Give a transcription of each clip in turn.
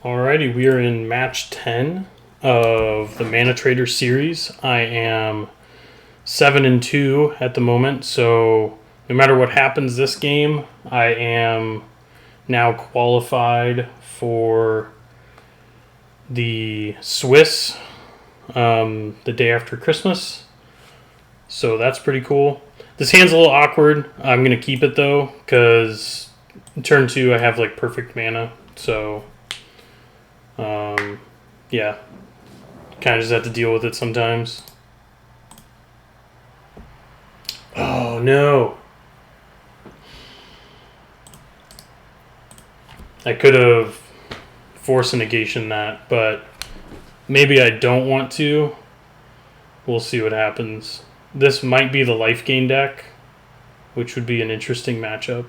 Alrighty, we are in match 10 of the Mana Trader series. I am 7-2 at the moment, so no matter what happens this game, I am now qualified for the Swiss the day after Christmas. So that's pretty cool. This hand's a little awkward. I'm going to keep it though, because turn 2 I have like perfect mana, so yeah, kind of just have to deal with it sometimes. Oh no. I could have forced a negation that, but maybe I don't want to. We'll see what happens. This might be the life gain deck, which would be an interesting matchup.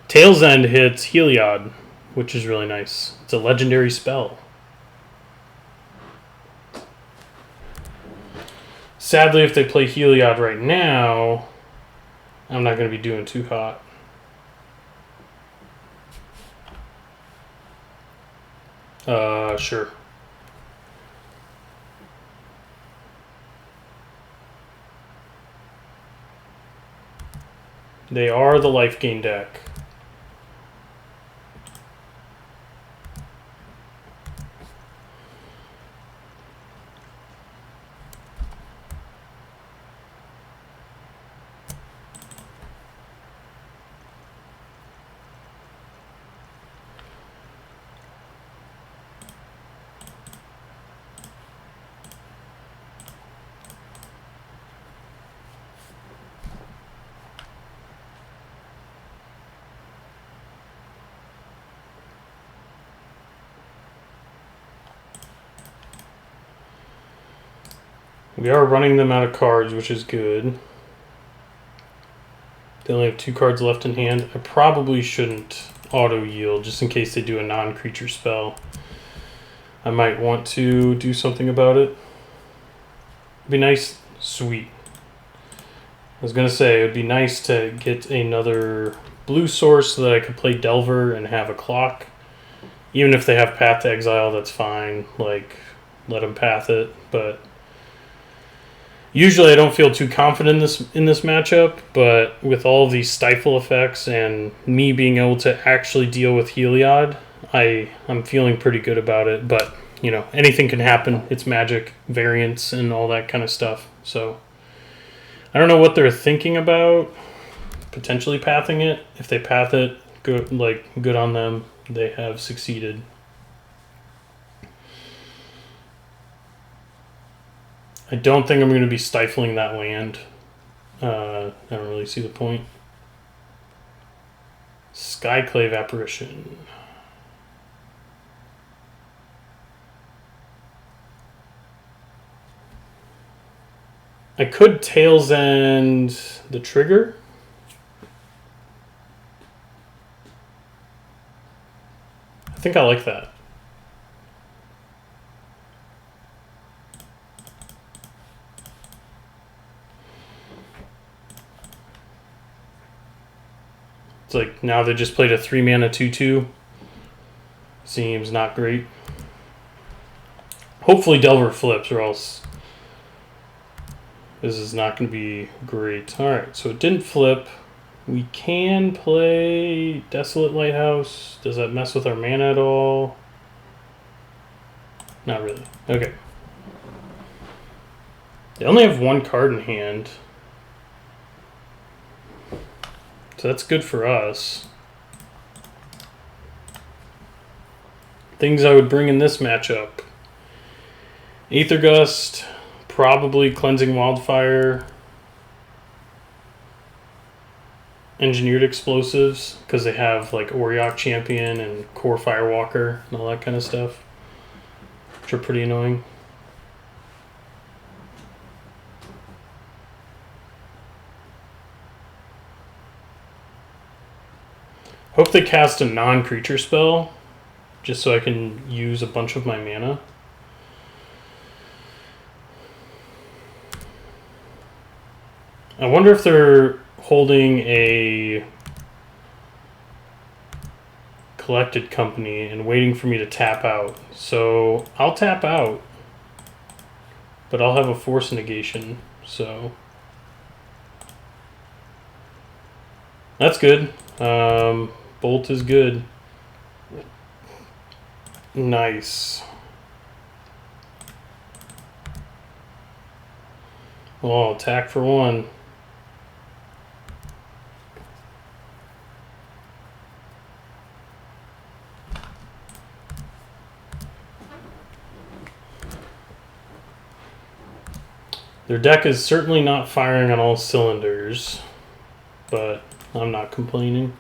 Tail's End hits Heliod, which is really nice. It's a legendary spell. Sadly, if they play Heliod right now, I'm not going to be doing too hot. Sure. They are the life gain deck. We are running them out of cards, which is good. They only have 2 cards left in hand. I probably shouldn't auto-yield, just in case they do a non-creature spell. I might want to do something about it. It'd be nice. Sweet. I was going to say, it would be nice to get another blue source so that I could play Delver and have a clock. Even if they have Path to Exile, that's fine. Like, let them path it, but usually I don't feel too confident in this matchup, but with all of these Stifle effects and me being able to actually deal with Heliod, I'm feeling pretty good about it. But, you know, anything can happen. It's Magic, variants, and all that kind of stuff. So I don't know what they're thinking about potentially pathing it. If they path it, good on them. They have succeeded. I don't think I'm going to be stifling that land. I don't really see the point. Skyclave Apparition. I could Tail's End the trigger. I think I like that. It's like now they just played a 3-mana 2/2. Seems not great. Hopefully Delver flips, or else this is not going to be great. Alright, so it didn't flip. We can play Desolate Lighthouse. Does that mess with our mana at all? Not really. Okay. They only have 1 card in hand. So that's good for us. Things I would bring in this matchup. Aether Gust, probably Cleansing Wildfire, Engineered Explosives, because they have like Oriok Champion and Core Firewalker and all that kind of stuff, which are pretty annoying. Hope they cast a non-creature spell, just so I can use a bunch of my mana. I wonder if they're holding a collected company and waiting for me to tap out. So I'll tap out, but I'll have a force negation. So that's good. Bolt is good. Nice. Oh, attack for 1. Their deck is certainly not firing on all cylinders, but I'm not complaining.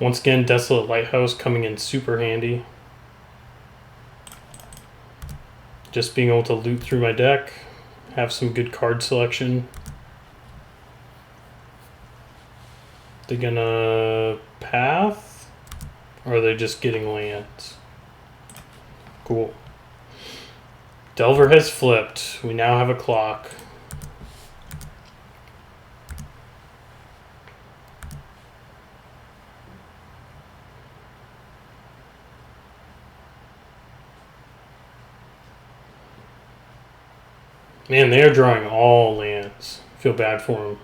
Once again, Desolate Lighthouse coming in super handy. Just being able to loot through my deck, have some good card selection. They gonna path? Or are they just getting lands? Cool. Delver has flipped. We now have a clock. Man, they are drawing all lands. Feel bad for them.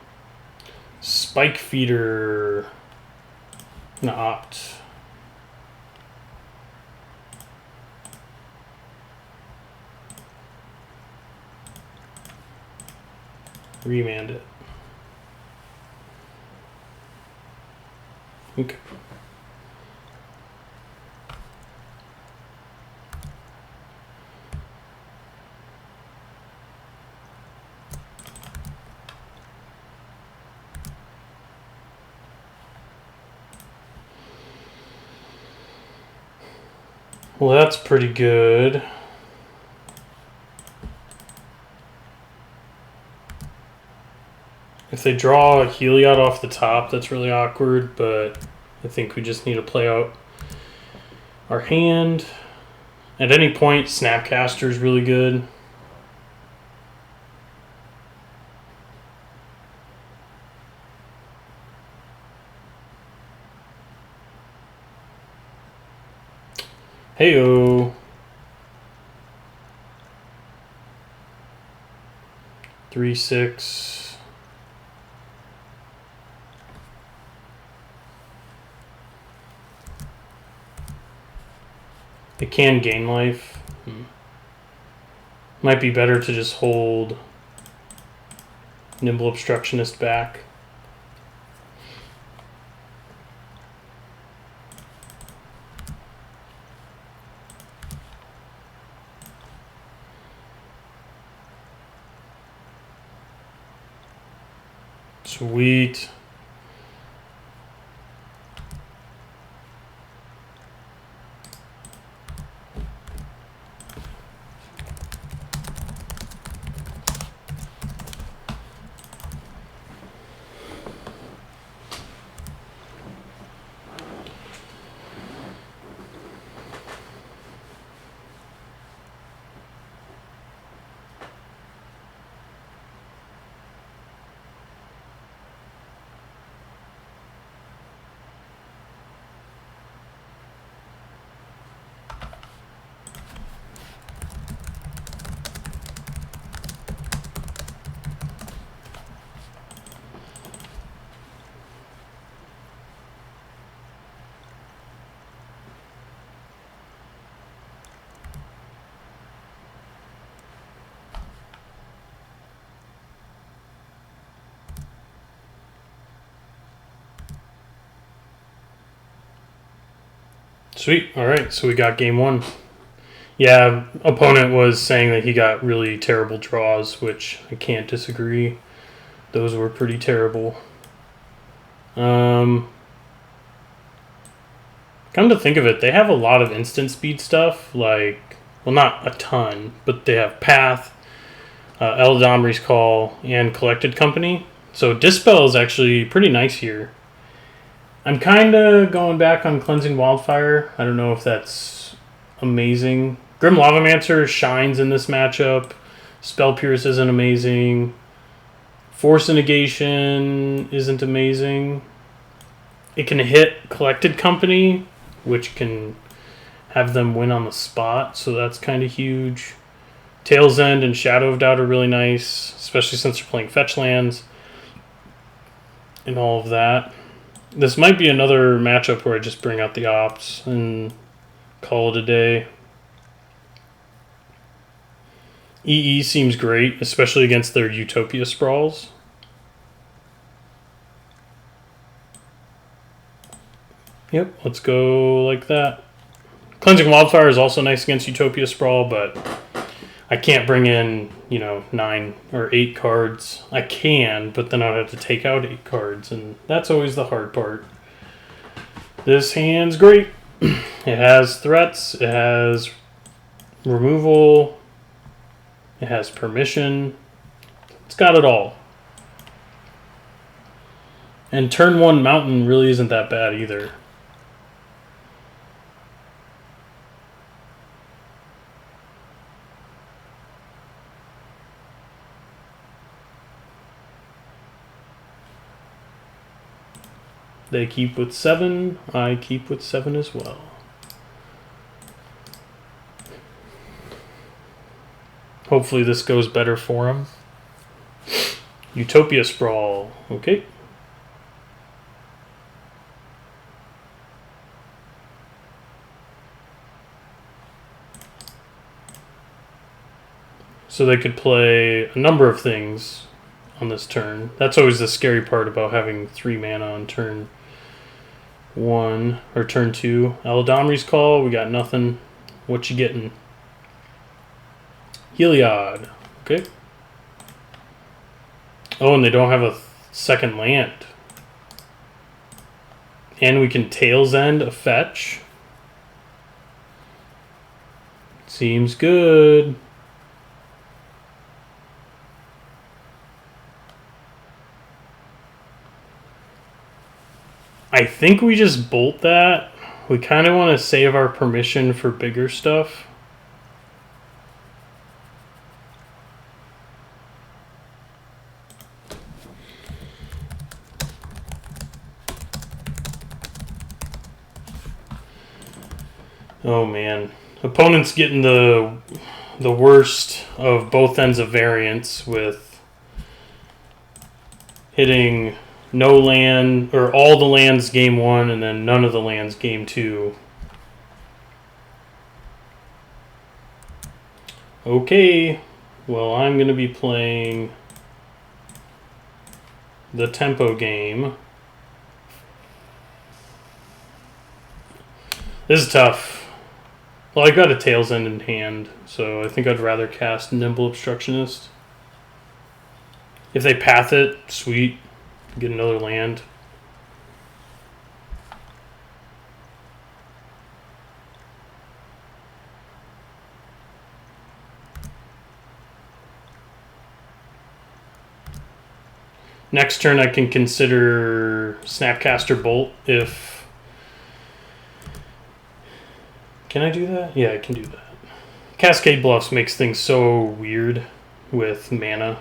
Spike Feeder. Gonna opt. Remand it. Okay. Well, that's pretty good. If they draw a Heliod off the top, that's really awkward, but I think we just need to play out our hand. At any point, Snapcaster is really good. Heyo. 3/6. It can gain life. Might be better to just hold Nimble Obstructionist back. Sweet. Sweet. All right, so we got game 1. Yeah, opponent was saying that he got really terrible draws, which I can't disagree. Those were pretty terrible. Come to think of it, they have a lot of instant speed stuff. Like, well, not a ton, but they have Path, Eldamri's Call, and Collected Company. So Dispel is actually pretty nice here. I'm kind of going back on Cleansing Wildfire. I don't know if that's amazing. Grim Lavamancer shines in this matchup. Spell Pierce isn't amazing. Force Negation isn't amazing. It can hit Collected Company, which can have them win on the spot, so that's kind of huge. Tail's End and Shadow of Doubt are really nice, especially since you're playing fetch lands and all of that. This might be another matchup where I just bring out the Ops and call it a day. EE seems great, especially against their Utopia Sprawls. Yep, let's go like that. Cleansing Wildfire is also nice against Utopia Sprawl, but I can't bring in, 9 or 8 cards. I can, but then I'd have to take out 8 cards, and that's always the hard part. This hand's great. It has threats, it has removal, it has permission. It's got it all. And turn 1 Mountain really isn't that bad either. They keep with 7. I keep with 7 as well. Hopefully this goes better for him. Utopia Sprawl. Okay. So they could play a number of things on this turn. That's always the scary part about having 3 mana on turn 1 or turn 2. Eldamri's Call, we got nothing. What you getting? Heliod. Okay. Oh, and they don't have a second land. And we can Tail's End a fetch. Seems good. I think we just bolt that. We kind of want to save our permission for bigger stuff. Oh man. Opponent's getting the worst of both ends of variance with hitting no land, or all the lands game 1 and then none of the lands game 2. Okay, well I'm going to be playing the tempo game. This is tough. Well, I got a Tail's End in hand, so I think I'd rather cast Nimble Obstructionist. If they path it, sweet. Get another land. Next turn I can consider Snapcaster Bolt if... Can I do that? Yeah, I can do that. Cascade Bluffs makes things so weird with mana.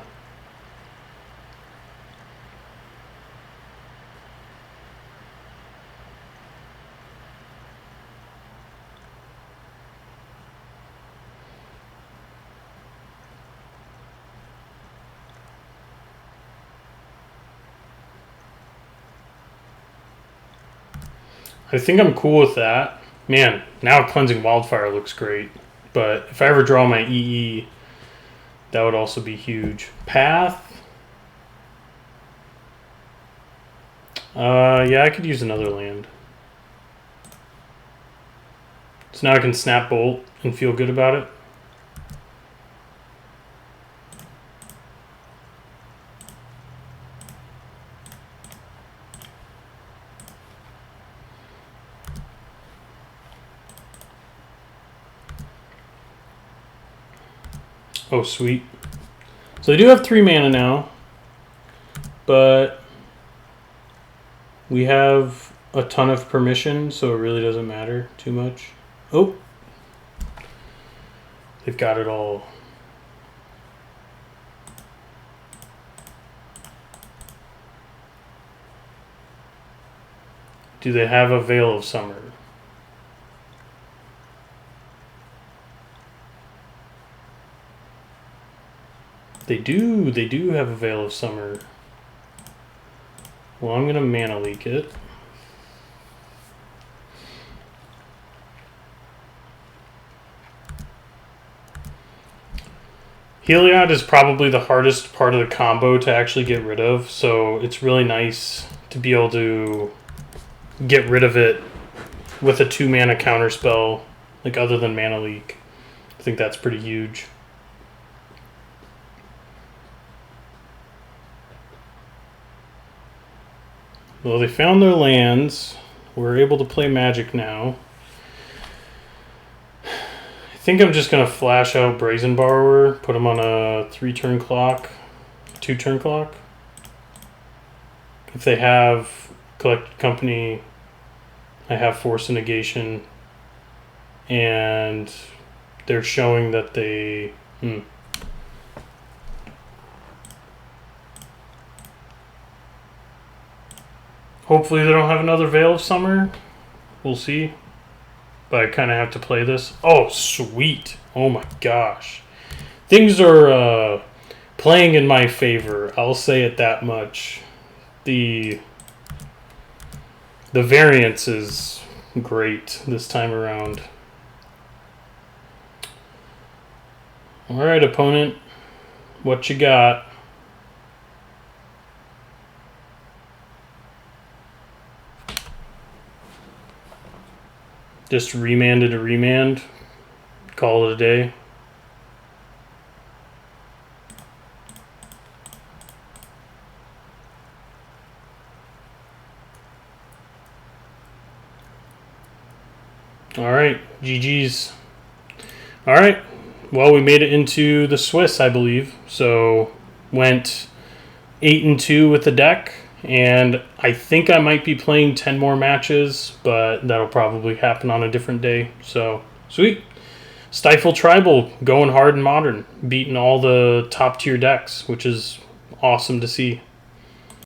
I think I'm cool with that. Man, now Cleansing Wildfire looks great. But if I ever draw my EE, that would also be huge. Path? Yeah, I could use another land. So now I can Snap Bolt and feel good about it. Oh, sweet. So they do have 3 mana now, but we have a ton of permission, so it really doesn't matter too much. Oh, they've got it all. Do they have a Veil of Summer? They do have a Veil of Summer. Well, I'm going to mana leak it. Heliod is probably the hardest part of the combo to actually get rid of, so it's really nice to be able to get rid of it with a 2-mana counterspell, like other than mana leak. I think that's pretty huge. Well, they found their lands. We're able to play Magic now. I think I'm just going to flash out Brazen Borrower, put him on a 3-turn clock, 2-turn clock. If they have Collected Company, I have Force and Negation, and they're showing that they... Hopefully they don't have another Veil of Summer. We'll see. But I kind of have to play this. Oh, sweet. Oh my gosh. Things are playing in my favor. I'll say it that much. The variance is great this time around. Alright, opponent. What you got? Just remanded a remand. Call it a day. Alright, GG's. Alright, well, we made it into the Swiss, I believe. So, went 8-2 with the deck. And I think I might be playing 10 more matches, but that'll probably happen on a different day. So, sweet. Stifle Tribal, going hard and modern, beating all the top tier decks, which is awesome to see.